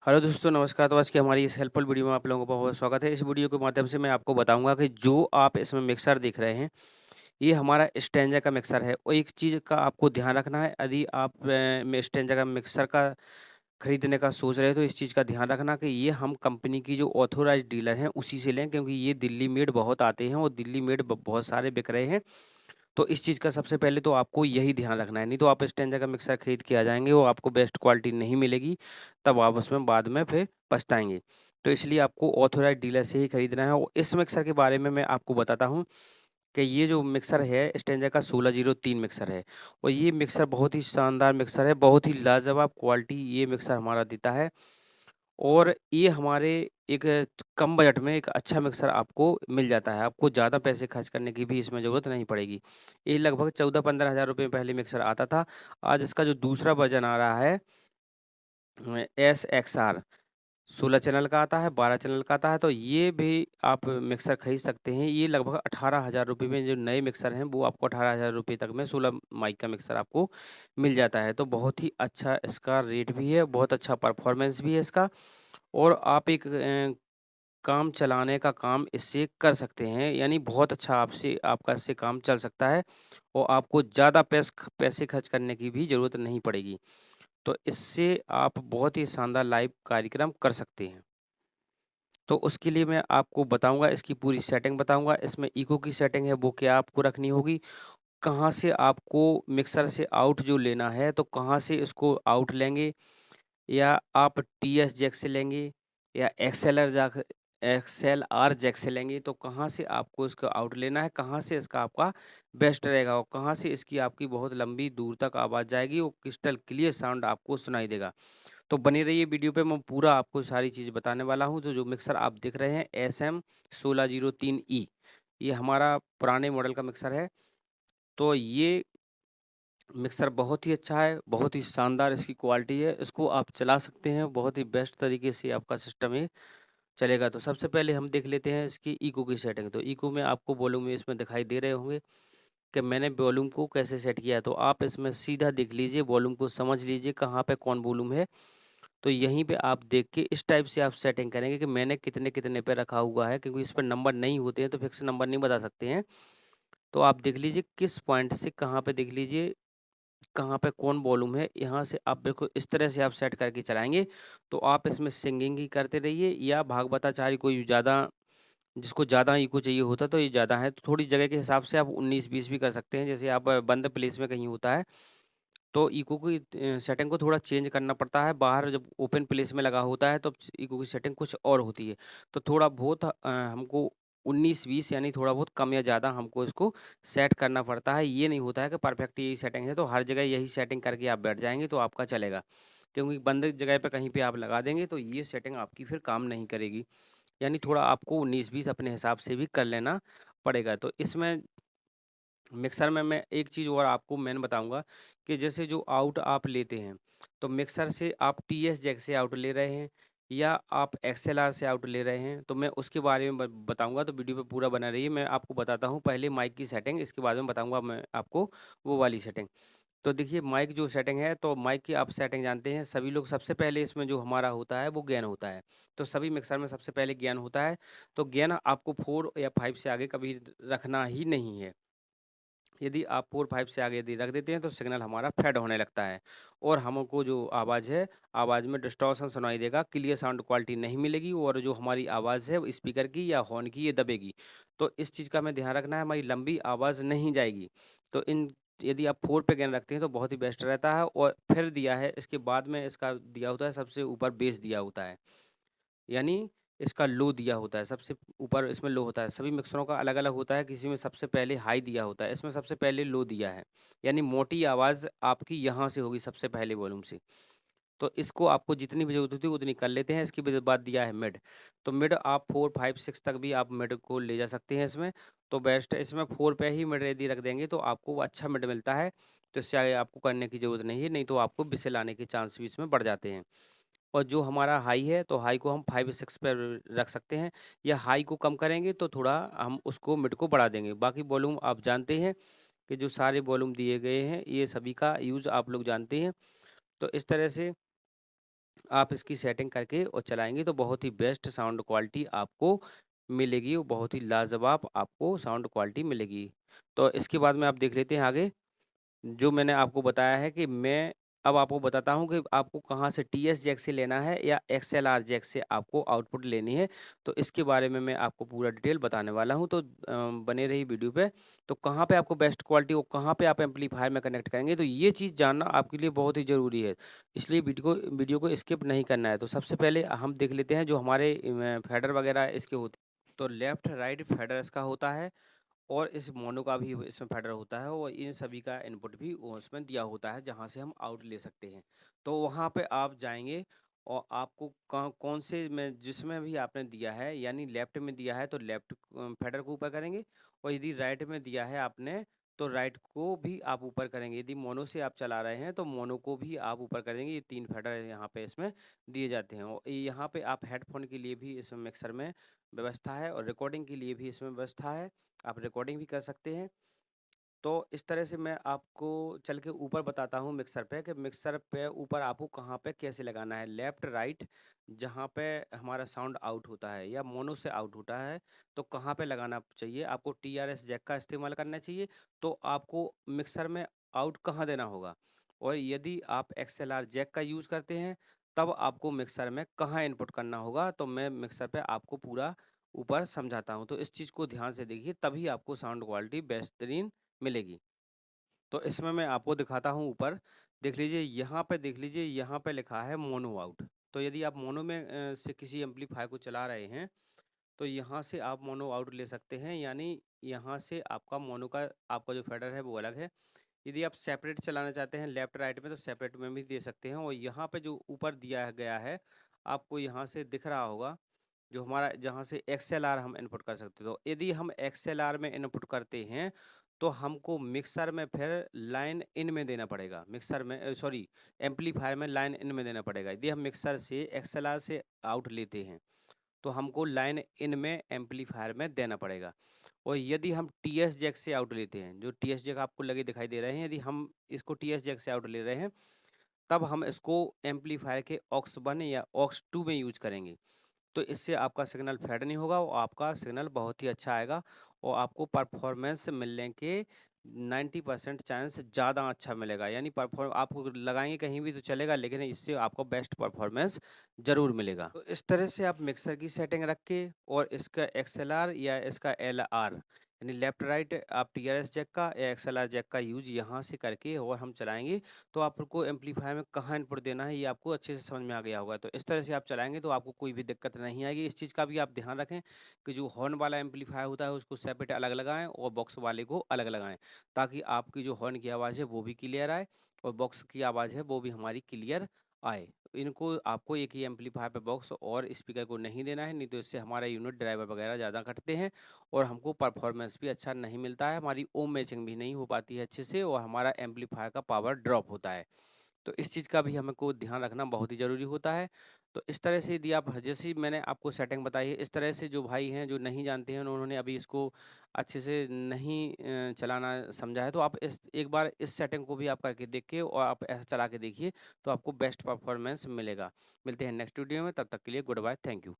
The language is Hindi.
हेलो दोस्तों, नमस्कार। तो आज की हमारी इस हेल्पफुल वीडियो में आप लोगों का बहुत स्वागत है। इस वीडियो के माध्यम से मैं आपको बताऊंगा कि जो आप इसमें मिक्सर देख रहे हैं, ये हमारा स्टेंजा का मिक्सर है। और एक चीज़ का आपको ध्यान रखना है, यदि आप स्टेंजा का मिक्सर का खरीदने का सोच रहे हो, तो इस चीज़ का ध्यान रखना कि ये हम कंपनी की जो ऑथोराइज्ड डीलर हैं उसी से लें, क्योंकि ये दिल्ली मेड बहुत आते हैं और दिल्ली मेड बहुत सारे बिक रहे हैं। तो इस चीज़ का सबसे पहले तो आपको यही ध्यान रखना है, नहीं तो आप स्टेंजा का मिक्सर खरीद के आ जाएँगे, वो आपको बेस्ट क्वालिटी नहीं मिलेगी, तब आप उसमें बाद में फिर पछताएँगे। तो इसलिए आपको ऑथोराइज़्ड डीलर से ही खरीदना है। और इस मिक्सर के बारे में मैं आपको बताता हूँ कि ये जो मिक्सर है स्टेंजा का 1603 मिक्सर है। और ये मिक्सर बहुत ही शानदार मिक्सर है, बहुत ही लाजवाब क्वालिटी ये मिक्सर हमारा देता है। और ये हमारे एक कम बजट में एक अच्छा मिक्सर आपको मिल जाता है, आपको ज़्यादा पैसे खर्च करने की भी इसमें ज़रूरत नहीं पड़ेगी। ये लगभग 14-15 हज़ार रुपए में पहले मिक्सर आता था, आज इसका जो दूसरा वर्ज़न आ रहा है एसएक्सआर 16 चैनल का आता है, 12 चैनल का आता है, तो ये भी आप मिक्सर खरीद सकते हैं। ये लगभग 18,000 रुपए में जो नए मिक्सर हैं, वो आपको 18,000 रुपए तक में 16 माइक का मिक्सर आपको मिल जाता है। तो बहुत ही अच्छा इसका रेट भी है, बहुत अच्छा परफॉर्मेंस भी है इसका। और आप एक काम चलाने का काम इससे कर सकते हैं, यानी बहुत अच्छा आपसे आपका इससे काम चल सकता है और आपको ज़्यादा पैसे खर्च करने की भी ज़रूरत नहीं पड़ेगी। तो इससे आप बहुत ही शानदार लाइव कार्यक्रम कर सकते हैं। तो उसके लिए मैं आपको बताऊँगा, इसकी पूरी सेटिंग बताऊँगा। इसमें इको की सेटिंग है वो क्या आपको रखनी होगी, कहाँ से आपको मिक्सर से आउट जो लेना है, तो कहाँ से इसको आउट लेंगे, या आप टीएस जैक से लेंगे या एक्सएलआर जैक से लेंगे, तो कहाँ से आपको इसको आउट लेना है, कहाँ से इसका आपका बेस्ट रहेगा और कहाँ से इसकी आपकी बहुत लंबी दूर तक आवाज़ जाएगी और क्रिस्टल क्लियर साउंड आपको सुनाई देगा। तो बने रहिए वीडियो पे, मैं पूरा आपको सारी चीज़ बताने वाला हूँ। तो जो मिक्सर आप देख रहे हैं SM1603E, ये हमारा पुराने मॉडल का मिक्सर है। तो ये मिक्सर बहुत ही अच्छा है, बहुत ही शानदार इसकी क्वालिटी है, इसको आप चला सकते हैं, बहुत ही बेस्ट तरीके से आपका सिस्टम ये चलेगा। तो सबसे पहले हम देख लेते हैं इसकी इको की सेटिंग। तो इको में आपको वॉल्यूम में इसमें दिखाई दे रहे होंगे कि मैंने वॉल्यूम को कैसे सेट किया है। तो आप इसमें सीधा देख लीजिए, वॉल्यूम को समझ लीजिए कहाँ पे कौन वॉल्यूम है। तो यहीं पे आप देख के इस टाइप से आप सेटिंग करेंगे कि मैंने कितने-कितने पे रखा हुआ है, क्योंकि इस पे नंबर नहीं होते हैं, तो फिक्स नंबर नहीं बता सकते हैं। तो आप देख लीजिए किस पॉइंट से कहाँ पे देख लीजिए कहाँ पे कौन वॉल्यूम है, यहाँ से आप बिल्कुल इस तरह से आप सेट करके चलाएँगे, तो आप इसमें सिंगिंग ही करते रहिए या भागवताचार्य कोई ज़्यादा जिसको ज़्यादा इको चाहिए होता है, तो ये ज़्यादा है, तो थोड़ी जगह के हिसाब से आप 19-20 भी कर सकते हैं। जैसे आप बंद प्लेस में कहीं होता है, तो इको की सेटिंग को थोड़ा चेंज करना पड़ता है। बाहर जब ओपन प्लेस में लगा होता है, तो इको की सेटिंग कुछ और होती है। तो थोड़ा बहुत हमको 19-20 यानी थोड़ा बहुत कम या ज़्यादा हमको इसको सेट करना पड़ता है। ये नहीं होता है कि परफेक्ट यही सेटिंग है, तो हर जगह यही सेटिंग करके आप बैठ जाएँगे तो आपका चलेगा। क्योंकि बंद जगह पे कहीं पे आप लगा देंगे, तो ये सेटिंग आपकी फिर काम नहीं करेगी। यानी थोड़ा आपको 19-20 अपने हिसाब से भी कर लेना पड़ेगा। तो इसमें मिक्सर में मैं एक चीज़ और आपको मेन बताऊँगा कि जैसे जो आउट आप लेते हैं, तो मिक्सर से आप टीएस जैक से आउट ले रहे हैं या आप एक्सएलआर से आउट ले रहे हैं, तो मैं उसके बारे में बताऊँगा, तो वीडियो पे पूरा बना रहिए। मैं आपको बताता हूँ पहले माइक की सेटिंग, इसके बाद में बताऊँगा मैं आपको वो वाली सेटिंग। तो देखिए माइक जो सेटिंग है, तो माइक की आप सेटिंग जानते हैं सभी लोग। सबसे पहले इसमें जो हमारा होता है वो गेन होता है। तो सभी मिक्सर में सबसे पहले गेन होता है, तो गेन आपको 4 या 5 से आगे कभी रखना ही नहीं है। यदि आप 4-5 से आगे यदि रख देते हैं, तो सिग्नल हमारा फेड होने लगता है और हमको जो आवाज़ है, आवाज़ में डिस्टॉर्शन सुनाई देगा, क्लियर साउंड क्वालिटी नहीं मिलेगी और जो हमारी आवाज़ है वो स्पीकर की या हॉर्न की ये दबेगी। तो इस चीज़ का हमें ध्यान रखना है, हमारी लंबी आवाज़ नहीं जाएगी। तो इन यदि आप 4 पे गेन रखते हैं तो बहुत ही बेस्ट रहता है। और फिर दिया है इसके बाद में इसका दिया होता है सबसे ऊपर बेस दिया होता है। यानी इसका लो दिया होता है, सबसे ऊपर इसमें लो होता है। सभी मिक्सरों का अलग-अलग होता है, किसी में सबसे पहले हाई दिया होता है, इसमें सबसे पहले लो दिया है। यानी मोटी आवाज़ आपकी यहाँ से होगी सबसे पहले वॉल्यूम से। तो इसको आपको जितनी भी ज़रूरत होती है उतनी कर लेते हैं। इसके बाद दिया है मिड, तो मिड आप 4, 5, 6 तक भी आप मिड को ले जा सकते हैं इसमें, तो बेस्ट है। इसमें 4 पे ही मिड यदि रख देंगे तो आपको वो अच्छा मिड मिलता है, तो इससे आगे आपको करने की ज़रूरत नहीं है, नहीं तो आपको विसिल आने के चांस भी इसमें बढ़ जाते हैं। और जो हमारा हाई है, तो हाई को हम 5-6 पे रख सकते हैं, या हाई को कम करेंगे तो थोड़ा हम उसको मिड को बढ़ा देंगे। बाकी वॉल्यूम आप जानते हैं कि जो सारे वॉल्यूम दिए गए हैं, ये सभी का यूज़ आप लोग जानते हैं। तो इस तरह से आप इसकी सेटिंग करके और चलाएँगे तो बहुत ही बेस्ट साउंड क्वालिटी आपको मिलेगी, वो बहुत ही लाजवाब आपको साउंड क्वालिटी मिलेगी। तो इसके बाद में आप देख लेते हैं आगे। जो मैंने आपको बताया है कि मैं अब आपको बताता हूँ कि आपको कहाँ से टीएस जैक से लेना है या एक्सएलआर जैक से आपको आउटपुट लेनी है। तो इसके बारे में मैं आपको पूरा डिटेल बताने वाला हूँ, तो बने रहिए वीडियो पे। तो कहाँ पे आपको बेस्ट क्वालिटी और कहाँ पे आप एम्पलीफायर में कनेक्ट करेंगे, तो ये चीज़ जानना आपके लिए बहुत ही ज़रूरी है। इसलिए वीडियो को स्किप नहीं करना है। तो सबसे पहले हम देख लेते हैं जो हमारे फेडर वगैरह इसके होते हैं। तो लेफ्ट राइट फेडर इसका होता है और इस मोनो का भी इसमें फेडर होता है और इन सभी का इनपुट भी वो उसमें दिया होता है जहाँ से हम आउट ले सकते हैं। तो वहाँ पे आप जाएँगे और आपको कौन से में जिसमें भी आपने दिया है, यानी लेफ्ट में दिया है तो लेफ्ट फेडर को ऊपर करेंगे, और यदि राइट में दिया है आपने तो राइट को भी आप ऊपर करेंगे। यदि मोनो से आप चला रहे हैं तो मोनो को भी आप ऊपर करेंगे। ये 3 फेडर यहाँ पे इसमें दिए जाते हैं और यहाँ पे आप हेडफ़ोन के लिए भी इस मिक्सर में व्यवस्था है और रिकॉर्डिंग के लिए भी इसमें व्यवस्था है। आप रिकॉर्डिंग भी कर सकते हैं। तो इस तरह से मैं आपको चल के ऊपर बताता हूँ मिक्सर पे कि मिक्सर पे ऊपर आपको कहाँ पे कैसे लगाना है। लेफ्ट राइट जहाँ पे हमारा साउंड आउट होता है या मोनो से आउट होता है, तो कहाँ पे लगाना चाहिए, आपको टीआरएस जैक का इस्तेमाल करना चाहिए। तो आपको मिक्सर में आउट कहाँ देना होगा, और यदि आप एक्सएलआर जैक का यूज़ करते हैं तब आपको मिक्सर में कहाँ इनपुट करना होगा। तो मैं मिक्सर पे आपको पूरा ऊपर समझाता हूँ, तो इस चीज़ को ध्यान से देखिए, तभी आपको साउंड क्वालिटी बेहतरीन मिलेगी। तो इसमें मैं आपको दिखाता हूँ ऊपर, देख लीजिए यहाँ पे, देख लीजिए यहाँ पे लिखा है मोनो आउट। तो यदि आप मोनो में से किसी एम्पलीफायर को चला रहे हैं तो यहाँ से आप मोनो आउट ले सकते हैं, यानी यहाँ से आपका मोनो का आपका जो फेडर है वो अलग है। यदि आप सेपरेट चलाना चाहते हैं लेफ्ट राइट में तो सेपरेट में भी दे सकते हैं, और यहाँ पे जो ऊपर दिया गया है आपको यहाँ से दिख रहा होगा, जो हमारा जहाँ से एक्सएलआर हम इनपुट कर सकते हैं। तो यदि हम एक्सएलआर में इनपुट करते हैं तो हमको मिक्सर में फिर लाइन इन में देना पड़ेगा, मिक्सर में सॉरी एम्पलीफायर में लाइन इन में देना पड़ेगा। यदि हम मिक्सर से एक्सएलआर से आउट लेते हैं तो हमको लाइन इन में एम्पलीफायर में देना पड़ेगा। और यदि हम टीएस जैक से आउट लेते हैं, जो टीएस जैक आपको लगे दिखाई दे रहे हैं, यदि हम इसको टीएस जैक से आउट ले रहे हैं तब हम इसको एम्पलीफायर के ऑक्स 1 या ऑक्स 2 में यूज करेंगे। तो इससे आपका सिग्नल फेड नहीं होगा और आपका सिग्नल बहुत ही अच्छा आएगा और आपको परफॉर्मेंस मिलने के 90% चांस ज़्यादा अच्छा मिलेगा। यानी परफॉर्म आप लगाएंगे कहीं भी तो चलेगा, लेकिन इससे आपको बेस्ट परफॉर्मेंस ज़रूर मिलेगा। तो इस तरह से आप मिक्सर की सेटिंग रख के और इसका एक्सएलआर या इसका एलआर, यानी लेफ्ट राइट आप टीआरएस जैक का या एक्सएलआर जैक का यूज यहाँ से करके और हम चलाएंगे तो आपको एम्पलीफायर में कहाँ इनपुट देना है ये आपको अच्छे से समझ में आ गया होगा। तो इस तरह से आप चलाएंगे तो आपको कोई भी दिक्कत नहीं आएगी। इस चीज़ का भी आप ध्यान रखें कि जो हॉर्न वाला एम्पलीफायर होता है उसको सेपरेट अलग लगाएं और बॉक्स वाले को अलग लगाएं, ताकि आपकी जो हॉर्न की आवाज़ है वो भी क्लियर आए और बॉक्स की आवाज़ है वो भी हमारी क्लियर आए। इनको आपको एक ही एम्पलीफायर पे बॉक्स और स्पीकर को नहीं देना है, नहीं तो इससे हमारा यूनिट ड्राइवर वगैरह ज़्यादा कटते हैं और हमको परफॉर्मेंस भी अच्छा नहीं मिलता है, हमारी ओम मैचिंग भी नहीं हो पाती है अच्छे से और हमारा एम्पलीफायर का पावर ड्रॉप होता है। तो इस चीज़ का भी हमको ध्यान रखना बहुत ही ज़रूरी होता है। तो इस तरह से यदि आप जैसे ही मैंने आपको सेटिंग बताई है, इस तरह से जो भाई हैं जो नहीं जानते हैं उन्होंने अभी इसको अच्छे से नहीं चलाना समझा है, तो आप इस एक बार इस सेटिंग को भी आप करके देखिए और आप ऐसा चला के देखिए, तो आपको बेस्ट परफॉर्मेंस मिलेगा। मिलते हैं नेक्स्ट वीडियो में, तब तक के लिए गुड बाय, थैंक यू।